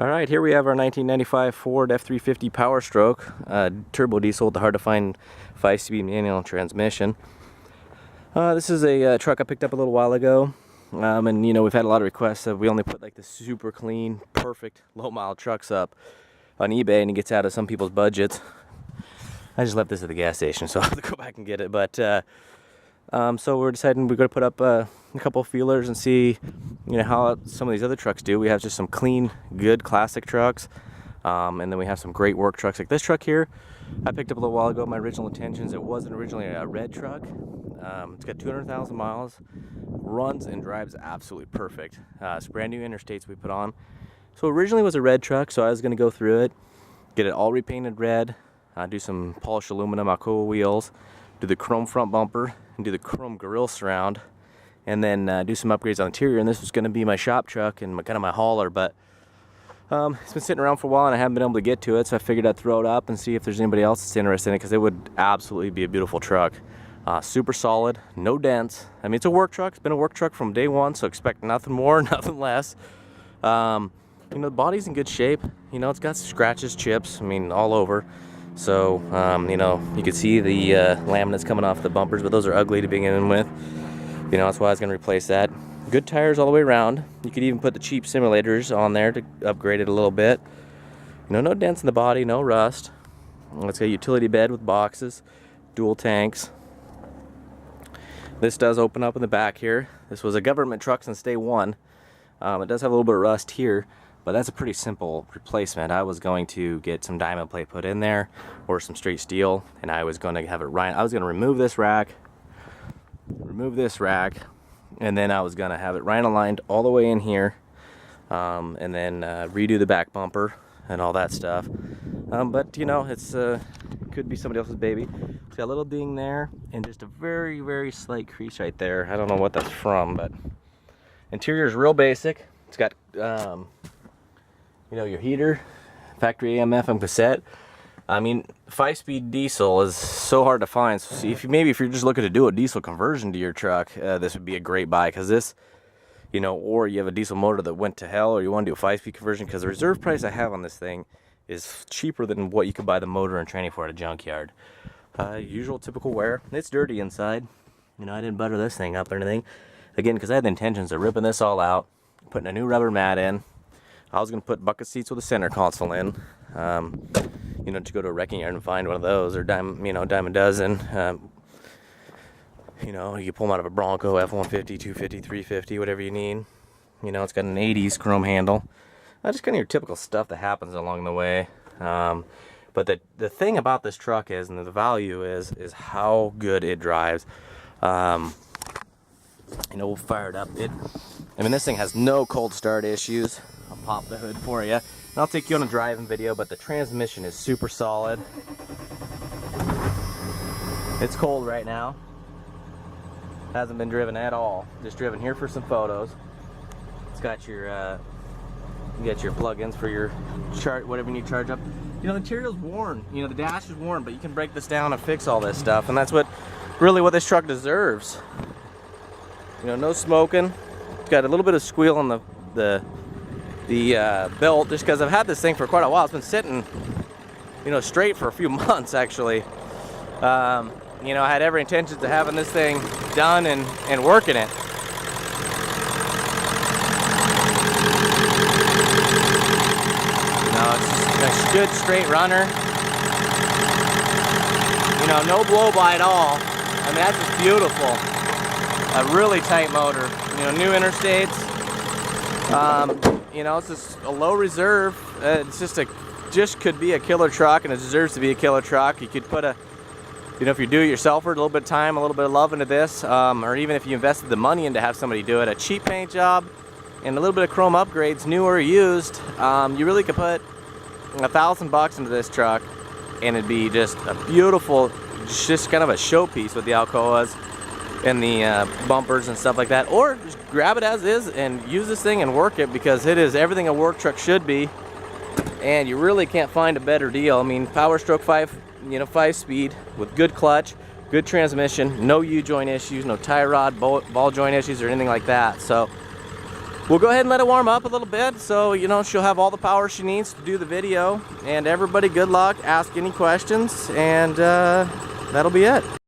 All right, here we have our 1995 Ford F350 Power Stroke, turbo diesel with the hard-to-find 5-speed manual transmission. This is a truck I picked up a little while ago, and you know, we've had a lot of requests that we only put like the super clean, perfect, low-mile trucks up on eBay, and it gets out of some people's budgets. I just left this at the gas station, so I'll have to go back and get it. But so we're deciding we're going to put up a couple feelers and see, you know, how some of these other trucks do. We have just some clean, good classic trucks, and then we have some great work trucks like this truck here. I picked up a little while ago. My original intentions, it wasn't originally a red truck. It's got 200,000 miles, runs and drives absolutely perfect. It's brand new interstates we put on. So originally it was a red truck, so I was going to go through it, get it all repainted red, do some polished aluminum Alcoa wheels, do the chrome front bumper, and do the chrome grille surround, and then do some upgrades on the interior. And this was going to be my shop truck and kind of my hauler, but it's been sitting around for a while and I haven't been able to get to it, so I figured I'd throw it up and see if there's anybody else that's interested in it, because it would absolutely be a beautiful truck. Super solid, no dents. I mean, it's a work truck. It's been a work truck from day one, so expect nothing more, nothing less. You know, the body's in good shape. You know, it's got scratches, chips, I mean, all over. So, you know, you can see the laminates coming off the bumpers, but those are ugly to begin with. You know, that's why I was going to replace that. Good tires all the way around. You could even put the cheap simulators on there to upgrade it a little bit. You know, no dents in the body, no rust. It's got a utility bed with boxes, dual tanks. This does open up in the back here. This was a government truck since day one. It does have a little bit of rust here, but that's a pretty simple replacement. I was going to get some diamond plate put in there or some straight steel, and I was going to have it right. I was going to remove this rack, and then I was going to have it rhino lined all the way in here, and then redo the back bumper and all that stuff. But you know, it's could be somebody else's baby. It's got a little ding there and just a very, very slight crease right there. I don't know what that's from, but interior is real basic. It's got you know, your heater, factory AM FM cassette. I mean, 5-speed diesel is so hard to find. So see, if you're just looking to do a diesel conversion to your truck, this would be a great buy, because this, you know, or you have a diesel motor that went to hell, or you want to do a 5-speed conversion, because the reserve price I have on this thing is cheaper than what you could buy the motor and tranny for at a junkyard. Usual typical wear. It's dirty inside. You know, I didn't butter this thing up or anything. Again, because I had the intentions of ripping this all out, putting a new rubber mat in. I was going to put bucket seats with a center console in. You know, to go to a wrecking yard and find one of those, or dime a dozen. You know, you pull them out of a Bronco, F-150, 250, 350, whatever you need. You know, it's got an 80s chrome handle. Just kind of your typical stuff that happens along the way. But the thing about this truck is, and the value is how good it drives. You know, we'll fire it up. I mean, this thing has no cold start issues. I'll pop the hood for you. And I'll take you on a driving video, but the transmission is super solid. It's cold right now. Hasn't been driven at all. Just driven here for some photos. It's got your you got your plug-ins for your whatever you need to charge up. You know, the interior's worn. You know, the dash is worn, but you can break this down and fix all this stuff, and that's really what this truck deserves. You know, no smoking. It's got a little bit of squeal on the belt, just because I've had this thing for quite a while. It's been sitting, you know, straight for a few months actually. You know, I had every intention of having this thing done and working it. You know, it's just a good straight runner. You know, no blow by at all. I mean, that's just beautiful. A really tight motor. You know, new interstates. You know, it's just a low reserve. It's just could be a killer truck, and it deserves to be a killer truck. You could put you know, if you do it yourself for a little bit of time, a little bit of love into this, or even if you invested the money in to have somebody do it, a cheap paint job and a little bit of chrome upgrades, new or used, you really could put $1,000 into this truck, and it'd be just a beautiful, just kind of a showpiece with the Alcoas and the bumpers and stuff like that. Or just grab it as is and use this thing and work it, because it is everything a work truck should be, and you really can't find a better deal. I mean, Power Stroke 5-speed with good clutch, good transmission, no U-joint issues, no tie rod, ball joint issues or anything like that. So we'll go ahead and let it warm up a little bit, so you know she'll have all the power she needs to do the video. And everybody, good luck, ask any questions, and that'll be it.